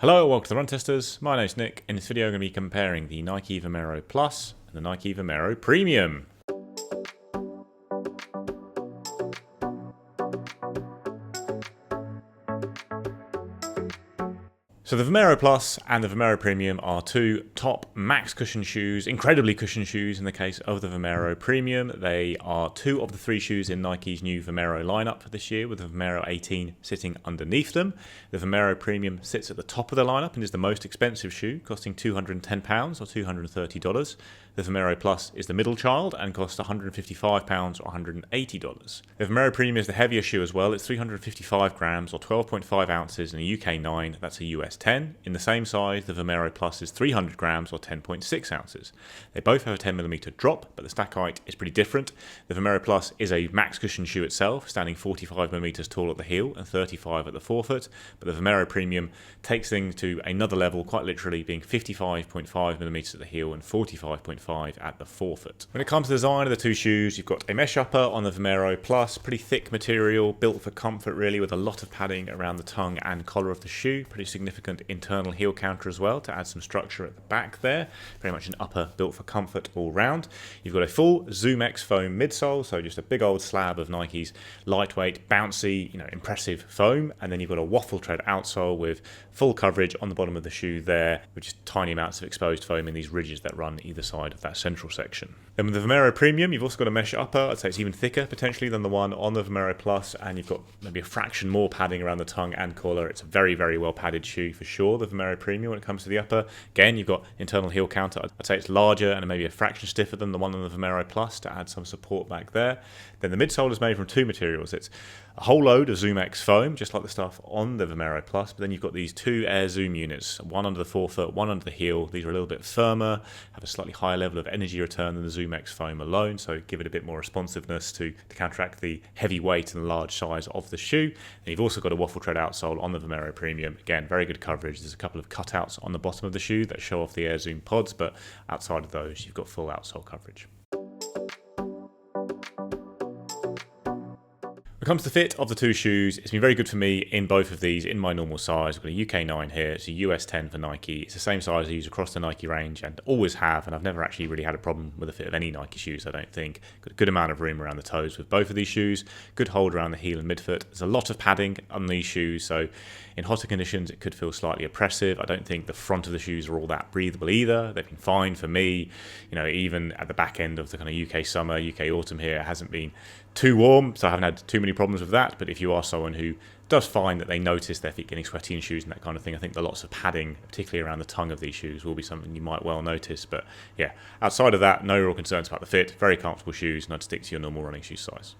Hello, welcome to the Run Testers. My name's Nick. In this video I'm going to be comparing the Nike Vomero Plus and the Nike Vomero Premium. So the Vomero Plus and the Vomero Premium are two top max cushion shoes, incredibly cushioned shoes in the case of the Vomero Premium. They are two of the three shoes in Nike's new Vomero lineup for this year, with the Vomero 18 sitting underneath them. The Vomero Premium sits at the top of the lineup and is the most expensive shoe, costing £210 or $230. The Vomero Plus is the middle child and costs £155 or $180. The Vomero Premium is the heavier shoe as well. It's 355 grams or 12.5 ounces in a UK 9. That's a US 10. In the same size, the Vomero Plus is 300 grams or 10.6 ounces. They both have a 10mm drop, but the stack height is pretty different. The Vomero Plus is a max cushion shoe itself, standing 45mm tall at the heel and 35 at the forefoot, but the Vomero Premium takes things to another level, quite literally being 55.5mm at the heel and 45.5 at the forefoot. When it comes to the design of the two shoes, you've got a mesh upper on the Vomero Plus, pretty thick material, built for comfort really, with a lot of padding around the tongue and collar of the shoe, pretty significant internal heel counter as well to add some structure at the back there. Very much an upper built for comfort all round. You've got a full Zoom X foam midsole, so just a big old slab of Nike's lightweight, bouncy, impressive foam, and then you've got a waffle tread outsole with full coverage on the bottom of the shoe there, with just tiny amounts of exposed foam in these ridges that run either side of that central section. Then with the Vomero Premium, you've also got a mesh upper. I'd say it's even thicker potentially than the one on the Vomero Plus, and you've got maybe a fraction more padding around the tongue and collar. It's a very, very well padded shoe for sure, the Vomero Premium, when it comes to the upper. Again, you've got internal heel counter. I'd say it's larger and maybe a fraction stiffer than the one on the Vomero Plus to add some support back there. Then the midsole is made from two materials. It's a whole load of Zoom X foam, just like the stuff on the Vomero Plus, but then you've got these two Air Zoom units, one under the forefoot, one under the heel. These are a little bit firmer, have a slightly higher level of energy return than the Zoom X foam alone, so give it a bit more responsiveness to counteract the heavy weight and large size of the shoe. And you've also got a waffle tread outsole on the Vomero Premium. Again, very good coverage. There's a couple of cutouts on the bottom of the shoe that show off the Air Zoom pods, but outside of those, you've got full outsole coverage. When it comes to the fit of the two shoes, it's been very good for me in both of these in my normal size. I've got a UK 9 here, it's a US 10 for Nike. It's the same size I use across the Nike range and always have, and I've never actually really had a problem with the fit of any Nike shoes, I don't think. Got a good amount of room around the toes with both of these shoes, good hold around the heel and midfoot. There's a lot of padding on these shoes, so in hotter conditions it could feel slightly oppressive. I don't think the front of the shoes are all that breathable either. They've been fine for me, even at the back end of the kind of UK summer, UK autumn here, it hasn't been too warm, so I haven't had too many problems with that. But if you are someone who does find that they notice their feet getting sweaty in shoes and that kind of thing, I think the lots of padding, particularly around the tongue of these shoes, will be something you might well notice. But yeah, outside of that, no real concerns about the fit. Very comfortable shoes, and I'd stick to your normal running shoe size.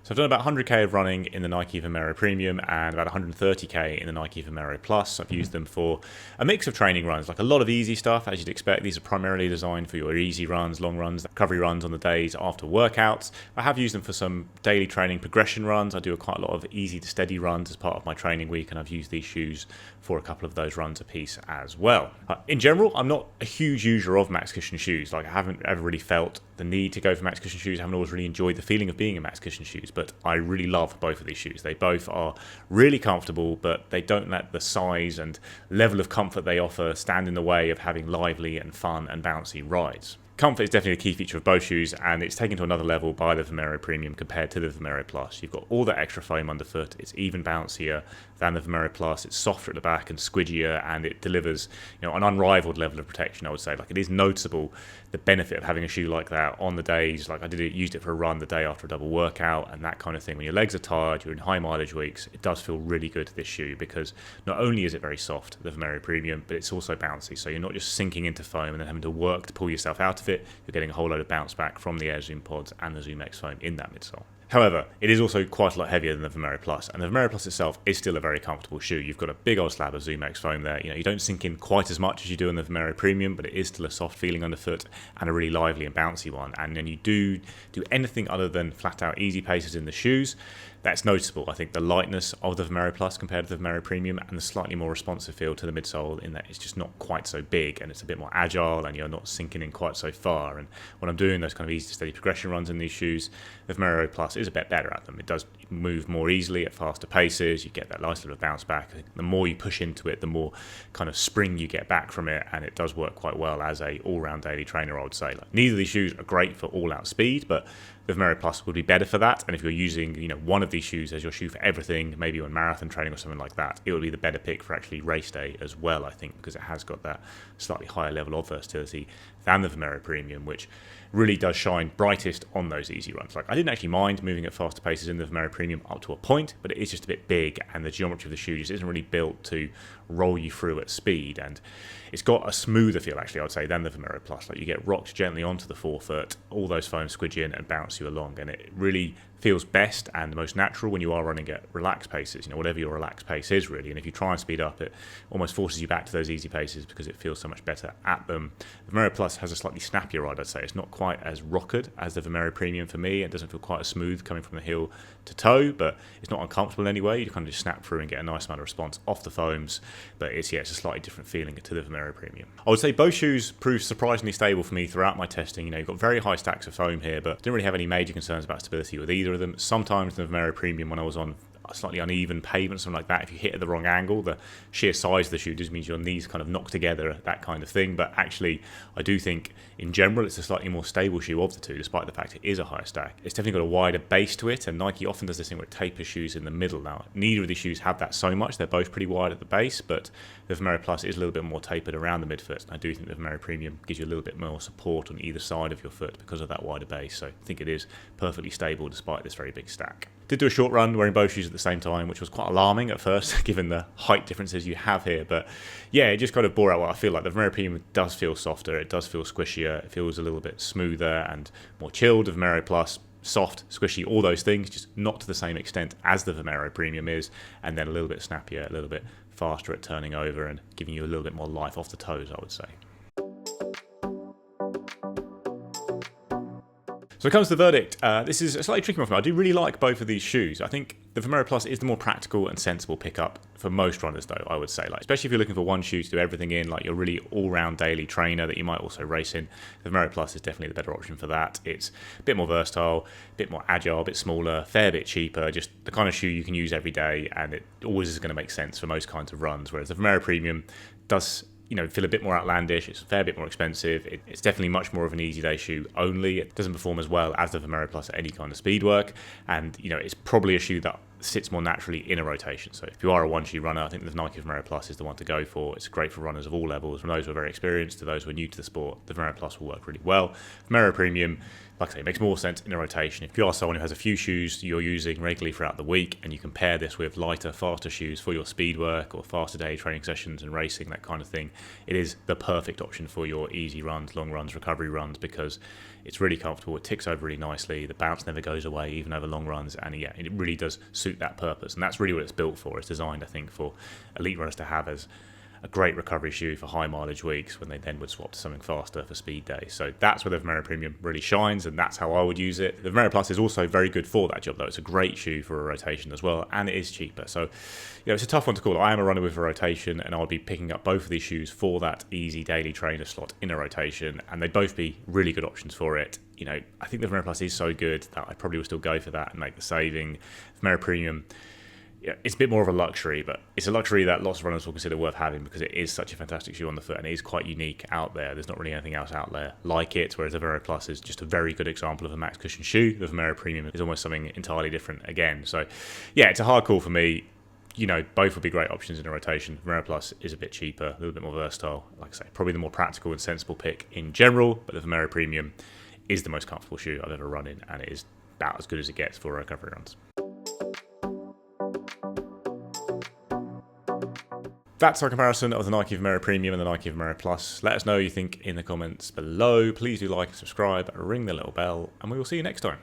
So I've done about 100k of running in the Nike Vomero Premium and about 130k in the Nike Vomero Plus. I've used them for a mix of training runs, like a lot of easy stuff, as you'd expect. These are primarily designed for your easy runs, long runs, recovery runs on the days after workouts. I have used them for some daily training progression runs. I do quite a lot of easy to steady runs as part of my training week, and I've used these shoes for a couple of those runs a piece as well. In general, I'm not a huge user of max cushion shoes. Like, I haven't ever really felt the need to go for max cushion shoes. I haven't always really enjoyed the feeling of being in max cushion shoes, but I really love both of these shoes. They both are really comfortable, but they don't let the size and level of comfort they offer stand in the way of having lively and fun and bouncy rides. Comfort is definitely a key feature of both shoes, and it's taken to another level by the Vomero Premium compared to the Vomero Plus. You've got all that extra foam underfoot. It's even bouncier than the Vomero Plus. It's softer at the back and squidgier, and it delivers an unrivaled level of protection, I would say. Like, it is noticeable the benefit of having a shoe like that on the days. Like, used it for a run the day after a double workout and that kind of thing. When your legs are tired, you're in high mileage weeks, it does feel really good, this shoe, because not only is it very soft, the Vomero Premium, but it's also bouncy. So you're not just sinking into foam and then having to work to pull yourself out of it. You're getting a whole load of bounce back from the Air Zoom pods and the Zoom X foam in that midsole. However, it is also quite a lot heavier than the Vomero Plus, and the Vomero Plus itself is still a very comfortable shoe. You've got a big old slab of Zoom X foam there. You don't sink in quite as much as you do in the Vomero Premium, but it is still a soft feeling underfoot and a really lively and bouncy one. And then you do anything other than flat out easy paces in the shoes, That's noticeable. I think the lightness of the Vomero Plus compared to the Vomero Premium, and the slightly more responsive feel to the midsole in that it's just not quite so big and it's a bit more agile and you're not sinking in quite so far. And when I'm doing those kind of easy steady progression runs in these shoes, the Vomero Plus is a bit better at them. It does move more easily at faster paces. You get that nice little bounce back. The more you push into it, the more kind of spring you get back from it, and it does work quite well as a all-round daily trainer, I would say. Like, neither of these shoes are great for all-out speed, but the Vomero Plus would be better for that. And if you're using, one of these shoes as your shoe for everything, maybe on marathon training or something like that, it would be the better pick for actually race day as well, I think, because it has got that slightly higher level of versatility than the Vomero Premium, which really does shine brightest on those easy runs. Like, I didn't actually mind moving at faster paces in the Vomero Premium up to a point, but it is just a bit big, and the geometry of the shoe just isn't really built to roll you through at speed. And it's got a smoother feel, actually, I would say, than the Vomero Plus. Like, you get rocked gently onto the forefoot, all those foams squidge in and bounce you along, and it really feels best and most natural when you are running at relaxed paces, whatever your relaxed pace is, really. And if you try and speed up, it almost forces you back to those easy paces because it feels so much better at them. The Vomero Plus has a slightly snappier ride, I'd say. It's not quite as rockered as the Vomero Premium for me. It doesn't feel quite as smooth coming from the heel to toe, but it's not uncomfortable in any way. You kind of just snap through and get a nice amount of response off the foams, but it's a slightly different feeling to the Vomero Premium. I would say both shoes proved surprisingly stable for me throughout my testing. You've got very high stacks of foam here, but didn't really have any major concerns about stability with either of them. Sometimes the Vomero Premium, when I was on slightly uneven pavement, something like that, if you hit at the wrong angle, the sheer size of the shoe just means your knees kind of knock together, that kind of thing. But actually, I do think in general it's a slightly more stable shoe of the two, despite the fact it is a higher stack. It's definitely got a wider base to it, and Nike often does this thing where it tapers shoes in the middle. Now, neither of these shoes have that so much. They're both pretty wide at the base, but the Vomero Plus is a little bit more tapered around the midfoot, and I do think the Vomero Premium gives you a little bit more support on either side of your foot because of that wider base. So I think it is perfectly stable despite this very big stack. Did do a short run wearing both shoes at the same time, which was quite alarming at first, given the height differences you have here. But yeah, it just kind of bore out what I feel like. The Vomero Premium does feel softer, it does feel squishier, it feels a little bit smoother and more chilled. The Vomero Plus, soft, squishy, all those things, just not to the same extent as the Vomero Premium is, and then a little bit snappier, a little bit faster at turning over and giving you a little bit more life off the toes, I would say. So it comes to the verdict. This is a slightly tricky one for me. I do really like both of these shoes. I think the Vomero Plus is the more practical and sensible pickup for most runners, though, I would say. Like, especially if you're looking for one shoe to do everything in, like you're really all-round daily trainer that you might also race in. The Vomero Plus is definitely the better option for that. It's a bit more versatile, a bit more agile, a bit smaller, a fair bit cheaper, just the kind of shoe you can use every day, and it always is going to make sense for most kinds of runs, whereas the Vomero Premium does feel a bit more outlandish. It's a fair bit more expensive. It's definitely much more of an easy day shoe only. It doesn't perform as well as the Vomero Plus at any kind of speed work, and it's probably a shoe that sits more naturally in a rotation. So if you are a one shoe runner, I think the Nike Vomero Plus is the one to go for. It's great for runners of all levels, from those who are very experienced to those who are new to the sport. The Vomero Plus will work really well. Vomero Premium, like I say, it makes more sense in a rotation. If you are someone who has a few shoes you're using regularly throughout the week, and you compare this with lighter, faster shoes for your speed work or faster day training sessions and racing, that kind of thing, it is the perfect option for your easy runs, long runs, recovery runs, because it's really comfortable, it ticks over really nicely, the bounce never goes away, even over long runs, and it really does suit that purpose. And that's really what it's built for. It's designed, I think, for elite runners to have as a great recovery shoe for high mileage weeks when they then would swap to something faster for speed days. So that's where the Vomero Premium really shines, and that's how I would use it. The Vomero Plus is also very good for that job, though. It's a great shoe for a rotation as well, and it is cheaper. So it's a tough one to call. I am a runner with a rotation, and I'll be picking up both of these shoes for that easy daily trainer slot in a rotation, and they'd both be really good options for it. I think the Vomero Plus is so good that I probably would still go for that and make the saving. Vomero Premium, it's a bit more of a luxury, but it's a luxury that lots of runners will consider worth having because it is such a fantastic shoe on the foot and it is quite unique out there. There's not really anything else out there like it, whereas the Vomero Plus is just a very good example of a max cushion shoe. The Vomero Premium is almost something entirely different again. So it's a hard call for me. Both would be great options in a rotation. Vomero Plus is a bit cheaper, a little bit more versatile. Like I say, probably the more practical and sensible pick in general, but the Vomero Premium is the most comfortable shoe I've ever run in, and it is about as good as it gets for recovery runs. That's our comparison of the Nike Vomero Premium and the Nike Vomero Plus. Let us know what you think in the comments below. Please do like and subscribe, ring the little bell, and we will see you next time.